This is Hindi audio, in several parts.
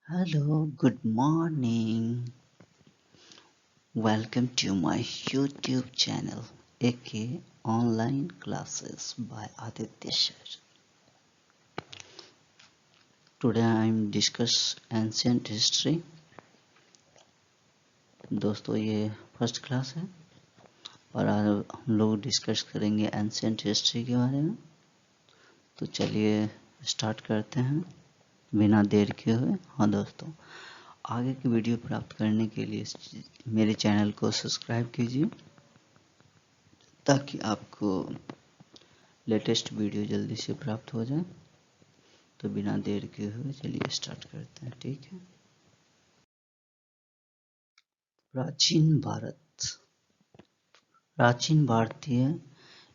Hello, good morning. Welcome to my YouTube channel, aka Online Classes by Aditya Sir. Today I am discuss ancient history. दोस्तों ये फर्स्ट क्लास है और आज हम लोग डिस्कस करेंगे एंशिएंट हिस्ट्री के बारे में। तो चलिए स्टार्ट करते हैं बिना देर किए हुए। हाँ दोस्तों, आगे की वीडियो प्राप्त करने के लिए मेरे चैनल को सब्सक्राइब कीजिए ताकि आपको लेटेस्ट वीडियो जल्दी से प्राप्त हो जाए। तो बिना देर किए हुए चलिए स्टार्ट करते हैं, ठीक है। प्राचीन भारत, प्राचीन भारतीय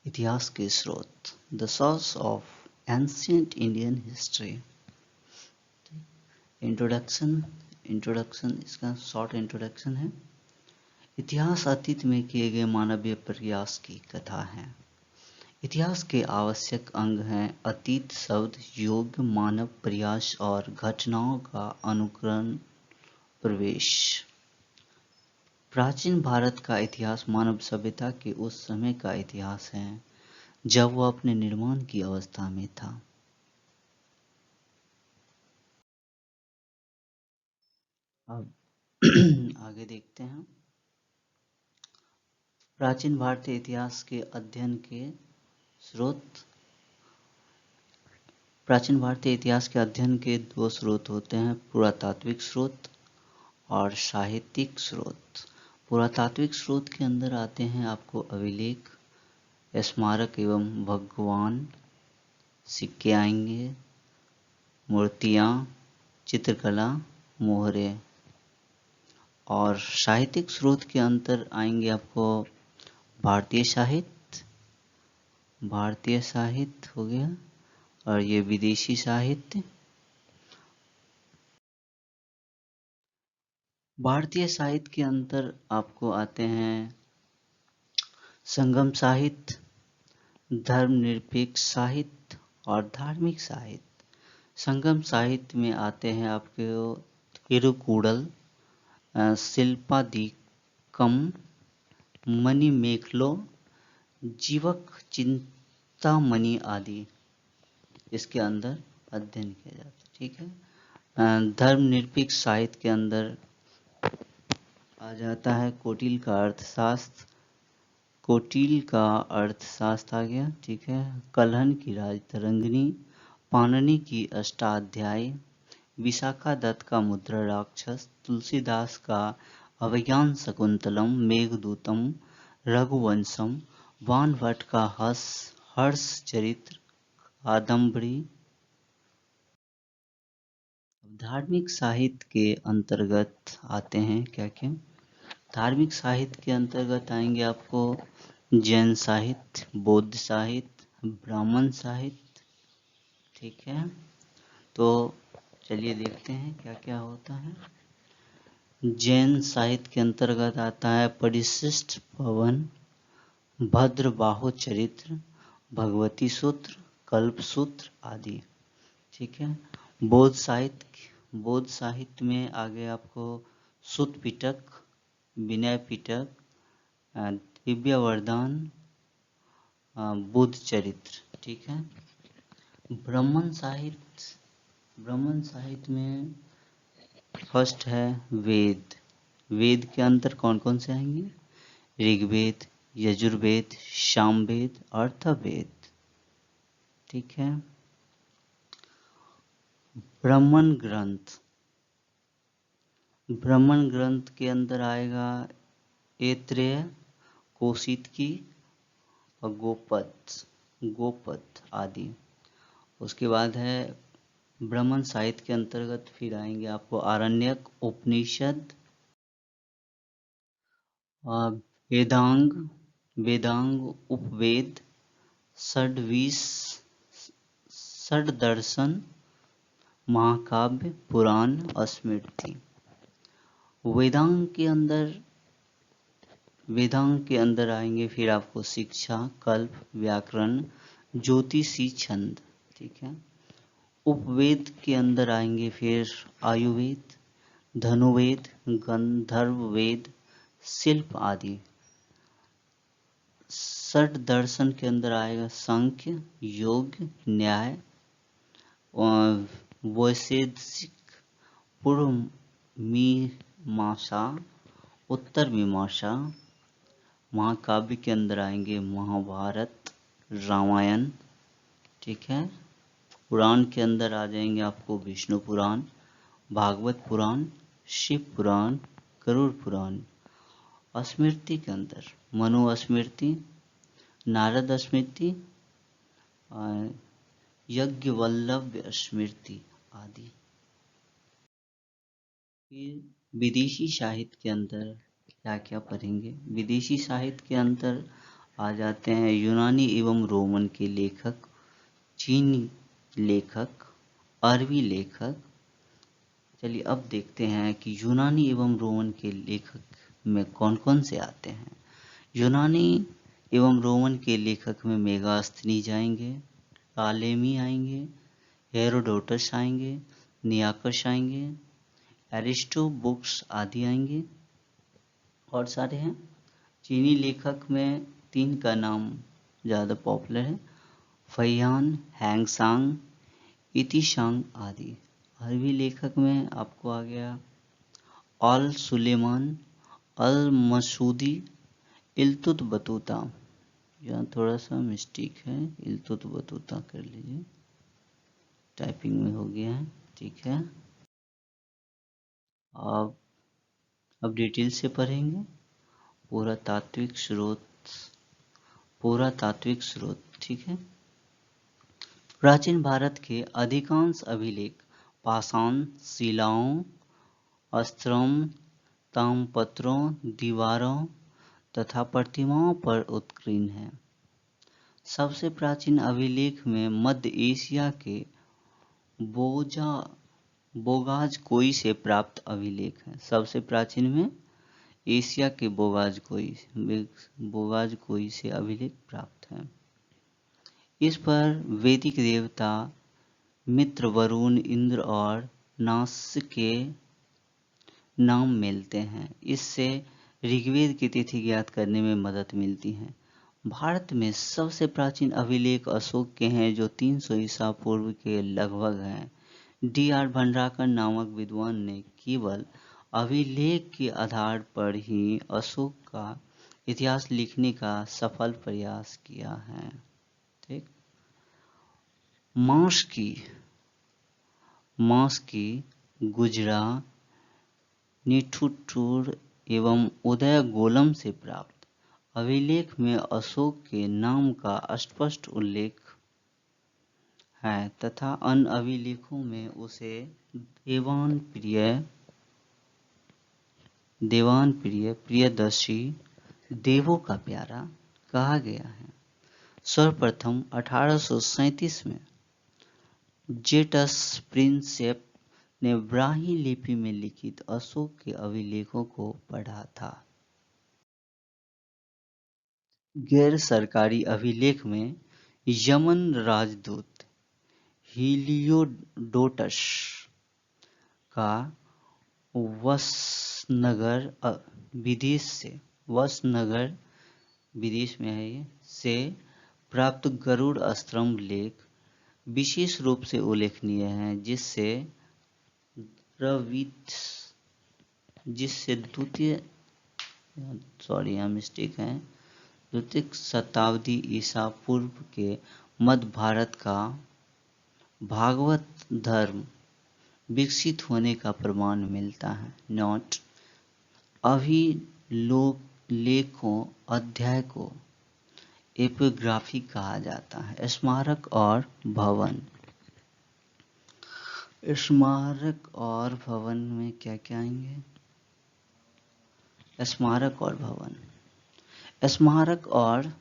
इतिहास के स्रोत, the source of ancient Indian history. Introduction इसका शॉर्ट इंट्रोडक्शन है। इतिहास अतीत में किए गए मानवीय प्रयास की कथा है। इतिहास के आवश्यक अंग हैं अतीत शब्द योग्य मानव प्रयास और घटनाओं का अनुकरण प्रवेश। प्राचीन भारत का इतिहास मानव सभ्यता के उस समय का इतिहास है जब वह अपने निर्माण की अवस्था में था। अब आगे देखते हैं। प्राचीन भारतीय इतिहास के अध्ययन के स्रोत। प्राचीन भारतीय इतिहास के अध्ययन के दो स्रोत होते हैं, पुरातात्विक स्रोत और साहित्यिक स्रोत। पुरातात्विक स्रोत के अंदर आते हैं आपको अभिलेख, स्मारक एवं भगवान, सिक्के आएंगे, मूर्तियाँ, चित्रकला, मोहरे। और साहित्यिक स्रोत के अंतर आएंगे आपको भारतीय साहित्य हो गया, और ये विदेशी साहित्य। भारतीय साहित्य के अंतर आपको आते हैं संगम साहित्य, धर्मनिरपेक्ष साहित्य और धार्मिक साहित्य। संगम साहित्य में आते हैं आपके तिरुकुड़ल, शिल्पादिकम, मणिमेखलो, जीवक चिंतामणि आदि इसके अंदर अध्ययन किया जाता है, ठीक है। धर्मनिरपेक्ष साहित्य के अंदर आ जाता है कोटिल का अर्थशास्त्र, कोटिल का अर्थशास्त्र आ गया, ठीक है। कल्हन की राजतरंगिणी, पाणिनि की अष्टाध्यायी, विशाखा दत्त का मुद्रा राक्षस, तुलसीदास का अभिज्ञान शकुंतलम, मेघदूतम, रघुवंशम, वानभट्ट का हर्ष चरित्र, कादम्बरी। धार्मिक साहित्य के अंतर्गत आते हैं क्या क्या। धार्मिक साहित्य के अंतर्गत आएंगे आपको जैन साहित्य, बौद्ध साहित्य, ब्राह्मण साहित्य, ठीक है। तो चलिए देखते हैं क्या क्या होता है। जैन साहित्य के अंतर्गत आता है परिशिष्ट पवन, भद्रबाहु चरित्र, भगवती सूत्र, कल्प सूत्र आदि, ठीक है। बौद्ध साहित्य में आगे आपको सुत पिटक, विनय पिटक, दिव्य वरदान, बुद्ध चरित्र, ठीक है। ब्राह्मण साहित्य में फर्स्ट है वेद। वेद के अंतर कौन कौन से आएंगे, ऋग्वेद, यजुर्वेद, सामवेद, अर्थवेद, ठीक है। ब्राह्मण ग्रंथ के अंदर आएगा ऐत्रेय, कौशिकी और गोपद आदि। उसके बाद है ब्राह्मण साहित्य के अंतर्गत फिर आएंगे आपको आरण्यक, उपनिषद, वेदांग, उपवेद, षड्दर्शन, महाकाव्य, पुराण, स्मृति। वेदांग के अंदर आएंगे फिर आपको शिक्षा, कल्प, व्याकरण, ज्योतिषी, छंद, ठीक है। उपवेद के अंदर आएंगे फिर आयुर्वेद, धनुर्वेद, गंधर्व वेद, शिल्प आदि। षट दर्शन के अंदर आएगा सांख्य, योग, न्याय, वैशेषिक, पूर्व मीमांसा, उत्तर मीमांसा। महाकाव्य के अंदर आएंगे महाभारत, रामायण, ठीक है। पुराण के अंदर आ जाएंगे आपको विष्णु पुराण, भागवत पुराण, शिव पुराण, गरुड़ पुराण। स्मृति के अंदर मनु स्मृति, नारद स्मृति, यज्ञवल्लभ स्मृति आदि। फिर विदेशी साहित्य के अंदर क्या क्या पढ़ेंगे? विदेशी साहित्य के अंदर आ जाते हैं यूनानी एवं रोमन के लेखक, चीनी लेखक, अरबी लेखक। चलिए अब देखते हैं कि यूनानी एवं रोमन के लेखक में कौन कौन से आते हैं। यूनानी एवं रोमन के लेखक में मेगास्थनीज आएंगे, टालेमी आएंगे, हेरोडोटस आएंगे, नियाकस आएंगे, एरिस्टो बुक्स आदि आएंगे और सारे हैं। चीनी लेखक में 3 का नाम ज़्यादा पॉपुलर है, फैयान, हैंगसांग, इतिशांग आदि। अरबी लेखक में आपको आ गया अल सुलेमान, अल मसूदी, इल्तुत बतूता। यहाँ थोड़ा सा मिस्टेक है, इल्तुत बतूता कर लीजिए, टाइपिंग में हो गया है, ठीक है। अब डिटेल से पढ़ेंगे। पुरातात्विक स्रोत, पुरातात्विक स्रोत, ठीक है। प्राचीन भारत के अधिकांश अभिलेख पाषाण शिलाओं, स्तंभ, ताम्रपत्रों, दीवारों तथा प्रतिमाओं पर उत्कीर्ण है। सबसे प्राचीन अभिलेख में मध्य एशिया के बोगाजकोई से प्राप्त अभिलेख है। सबसे प्राचीन में एशिया के बोगाजकोई से अभिलेख प्राप्त है। इस पर वैदिक देवता मित्र, वरुण, इंद्र और नास के नाम मिलते हैं। इससे ऋग्वेद की तिथि ज्ञात करने में मदद मिलती है। भारत में सबसे प्राचीन अभिलेख अशोक के हैं जो 300 ईसा पूर्व के लगभग हैं। D.R. भंडारकर नामक विद्वान ने केवल अभिलेख के आधार पर ही अशोक का इतिहास लिखने का सफल प्रयास किया है। ठीक। मांस की गुजरा, निठुटुर एवं उदय गोलम से प्राप्त अभिलेख में अशोक के नाम का स्पष्ट उल्लेख है तथा अन्य अभिलेखों में उसे देवानप्रिय, प्रियदर्शी, देवों का प्यारा कहा गया है। सर्वप्रथम 1837 में जेटस प्रिंसेप ने ब्राह्मी लिपि में लिखित अशोक के अभिलेखों को पढ़ा था। गैर सरकारी अभिलेख में यमन राजदूत हीलियोडोटस का वसनगर विदेश में है ये, से प्राप्त गरुड़ स्तंभ लेख विशेष रूप से उल्लेखनीय है, जिससे द्वितीय शताब्दी ईसा पूर्व के मध्य भारत का भागवत धर्म विकसित होने का प्रमाण मिलता है। नोट: अभिलेखों अध्याय को एपिग्राफी कहा जाता है। स्मारक और भवन। स्मारक और भवन में क्या क्या आएंगे? स्मारक और भवन। स्मारक और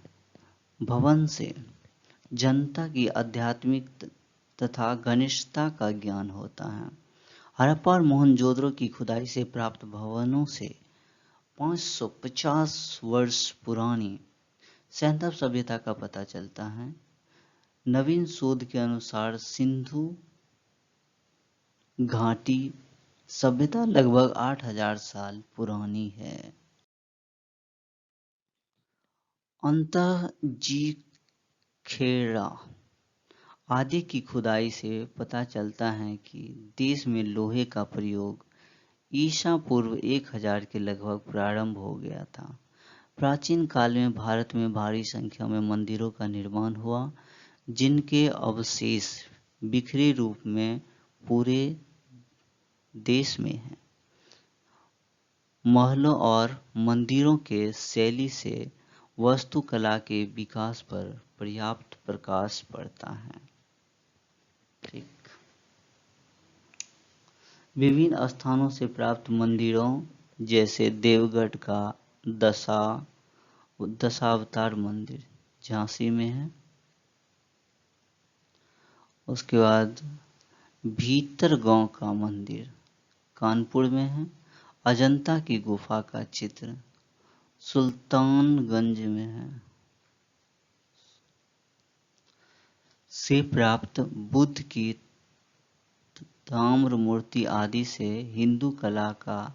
भवन से जनता की आध्यात्मिक तथा घनिष्ठता का ज्ञान होता है। हड़प्पा और मोहनजोदड़ो की खुदाई से प्राप्त भवनों से 550 वर्ष पुरानी सैंधव सभ्यता का पता चलता है। नवीन शोध के अनुसार सिंधु घाटी सभ्यता लगभग 8000 साल पुरानी है। अंतःजीखेड़ा आदि की खुदाई से पता चलता है कि देश में लोहे का प्रयोग ईसा पूर्व 1000 के लगभग प्रारंभ हो गया था। प्राचीन काल में भारत में भारी संख्या में मंदिरों का निर्माण हुआ, जिनके अवशेष बिखरे रूप में पूरे देश में हैं। महलों और मंदिरों के शैली से वास्तुकला के विकास पर पर्याप्त प्रकाश पड़ता है। ठीक। विभिन्न स्थानों से प्राप्त मंदिरों जैसे देवगढ़ का दशावतार मंदिर झांसी में है। उसके बाद भीतरगांव का मंदिर कानपुर में है। अजंता की गुफा का चित्र सुल्तानगंज में है। से प्राप्त बुद्ध की ताम्र मूर्ति आदि से हिंदू कला का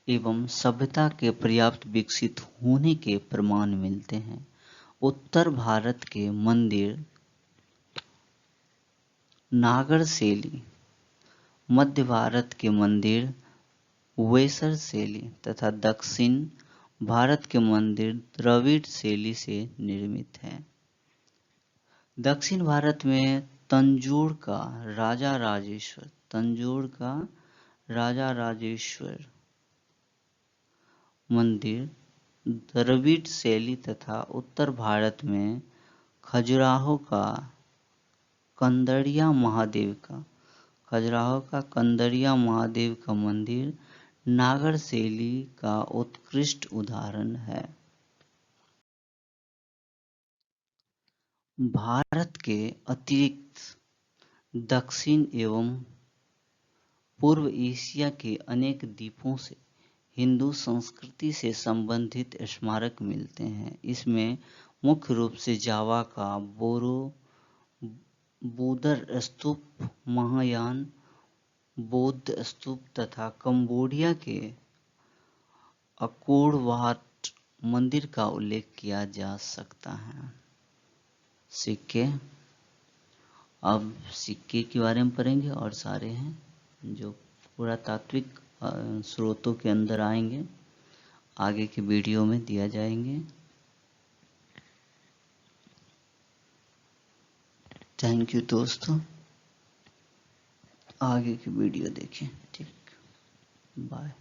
एवं सभ्यता के पर्याप्त विकसित होने के प्रमाण मिलते हैं। उत्तर भारत के मंदिर नागर शैली, मध्य भारत के मंदिर वेसर शैली तथा दक्षिण भारत के मंदिर द्रविड़ शैली से निर्मित हैं। दक्षिण भारत में तंजौर का राजा राजेश्वर मंदिर द्रविड़ शैली तथा उत्तर भारत में खजुराहो का कंदड़िया महादेव का मंदिर नागर शैली का उत्कृष्ट उदाहरण है। भारत के अतिरिक्त दक्षिण एवं पूर्व एशिया के अनेक द्वीपों से हिंदू संस्कृति से संबंधित स्मारक मिलते हैं। इसमें मुख्य रूप से जावा का बोरोबुदर स्तूप, महायान बौद्ध स्तूप तथा कंबोडिया के अकोर वाट मंदिर का उल्लेख किया जा सकता है। सिक्के, अब सिक्के के बारे में पढ़ेंगे और सारे हैं जो पुरातात्विक स्रोतों के अंदर आएंगे, आगे के वीडियो में दिया जाएंगे। थैंक यू दोस्तों, आगे की वीडियो देखें। ठीक, बाय।